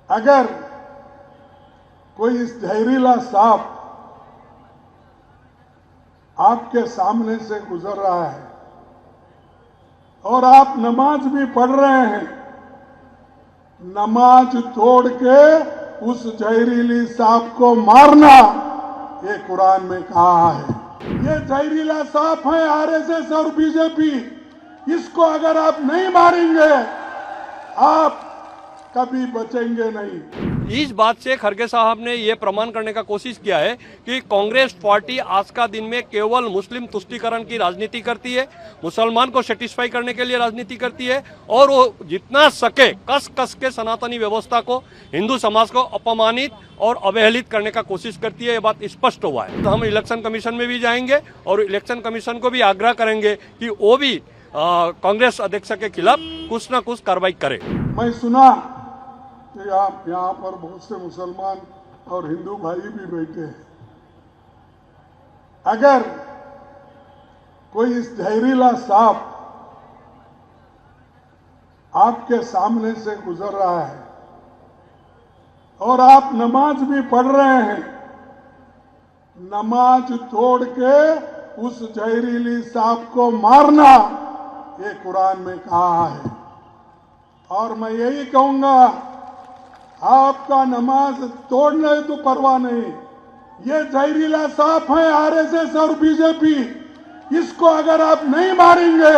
अगर कोई इस जहरीला सांप आपके सामने से गुजर रहा है और आप नमाज भी पढ़ रहे हैं, नमाज तोड़ के उस जहरीली सांप को मारना, ये कुरान में कहा है। ये जहरीला सांप है आरएसएस और बीजेपी। इसको अगर आप नहीं मारेंगे, आप कभी बचेंगे नहीं। इस बात से खड़गे साहब ने यह प्रमाण करने का कोशिश किया है कि कांग्रेस पार्टी आज का दिन में केवल मुस्लिम तुष्टीकरण की राजनीति करती है, मुसलमान को सेटिस्फाई करने के लिए राजनीति करती है और वो जितना सके कस कस के सनातनी व्यवस्था को, हिंदू समाज को अपमानित और अवहेलित करने का कोशिश करती है। ये बात स्पष्ट हुआ है। तो हम इलेक्शन कमीशन में भी जाएंगे और इलेक्शन कमीशन को भी आग्रह करेंगे कि वो भी कांग्रेस अध्यक्ष के खिलाफ कुछ न कुछ कार्रवाई करे। मैं सुना कि आप यहाँ पर बहुत से मुसलमान और हिंदू भाई भी बैठे हैं। अगर कोई इस जहरीला सांप आपके सामने से गुजर रहा है और आप नमाज भी पढ़ रहे हैं, नमाज तोड़ के उस जहरीली सांप को मारना, ये कुरान में कहा है। और मैं यही कहूंगा, आपका नमाज तोड़ने तो परवाह नहीं, ये जहरीला सांप है आरएसएस और बीजेपी। इसको अगर आप नहीं मारेंगे,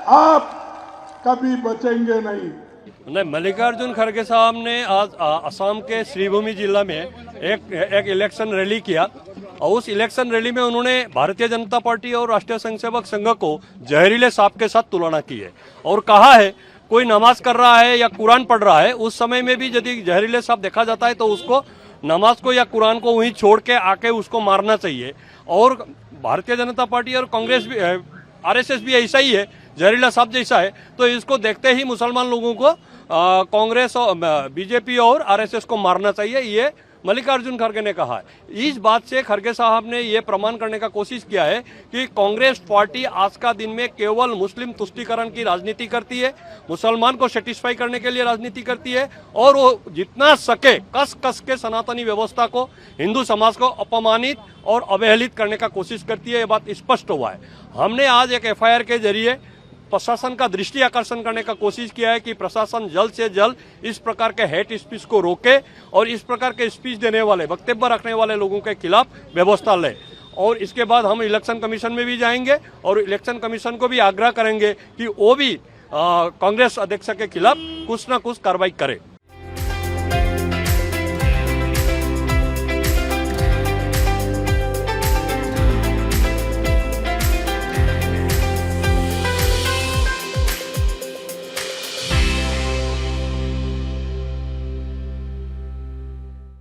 आप कभी बचेंगे नहीं। मल्लिकार्जुन खड़गे साहब ने आज असम के श्रीभूमि जिला में एक इलेक्शन रैली किया और उस इलेक्शन रैली में उन्होंने भारतीय जनता पार्टी और राष्ट्रीय स्वयंसेवक संघ को जहरीले सांप के साथ तुलना की है और कहा है कोई नमाज कर रहा है या कुरान पढ़ रहा है, उस समय में भी यदि जहरीले सांप देखा जाता है तो उसको नमाज को या कुरान को वहीं छोड़ के आके उसको मारना चाहिए। और भारतीय जनता पार्टी और कांग्रेस भी, आरएसएस भी ऐसा ही है, जहरीला सांप जैसा है। तो इसको देखते ही मुसलमान लोगों को कांग्रेस और बीजेपी और आरएसएस को मारना चाहिए, ये मल्लिकार्जुन खड़गे ने कहा है। इस बात से खड़गे साहब ने यह प्रमाण करने का कोशिश किया है कि कांग्रेस पार्टी आज का दिन में केवल मुस्लिम तुष्टीकरण की राजनीति करती है, मुसलमान को सेटिस्फाई करने के लिए राजनीति करती है और वो जितना सके कस कस के सनातनी व्यवस्था को, हिंदू समाज को अपमानित और अवहेलित करने का कोशिश करती है। ये बात स्पष्ट हुआ है। हमने आज एक एफआईआर के जरिए प्रशासन का दृष्टि आकर्षण करने का कोशिश किया है कि प्रशासन जल्द से जल्द इस प्रकार के हेट स्पीच को रोके और इस प्रकार के स्पीच देने वाले, वक्तव्य रखने वाले लोगों के खिलाफ व्यवस्था ले। और इसके बाद हम इलेक्शन कमीशन में भी जाएंगे और इलेक्शन कमीशन को भी आग्रह करेंगे कि वो भी कांग्रेस अध्यक्ष के खिलाफ कुछ न कुछ कार्रवाई करे।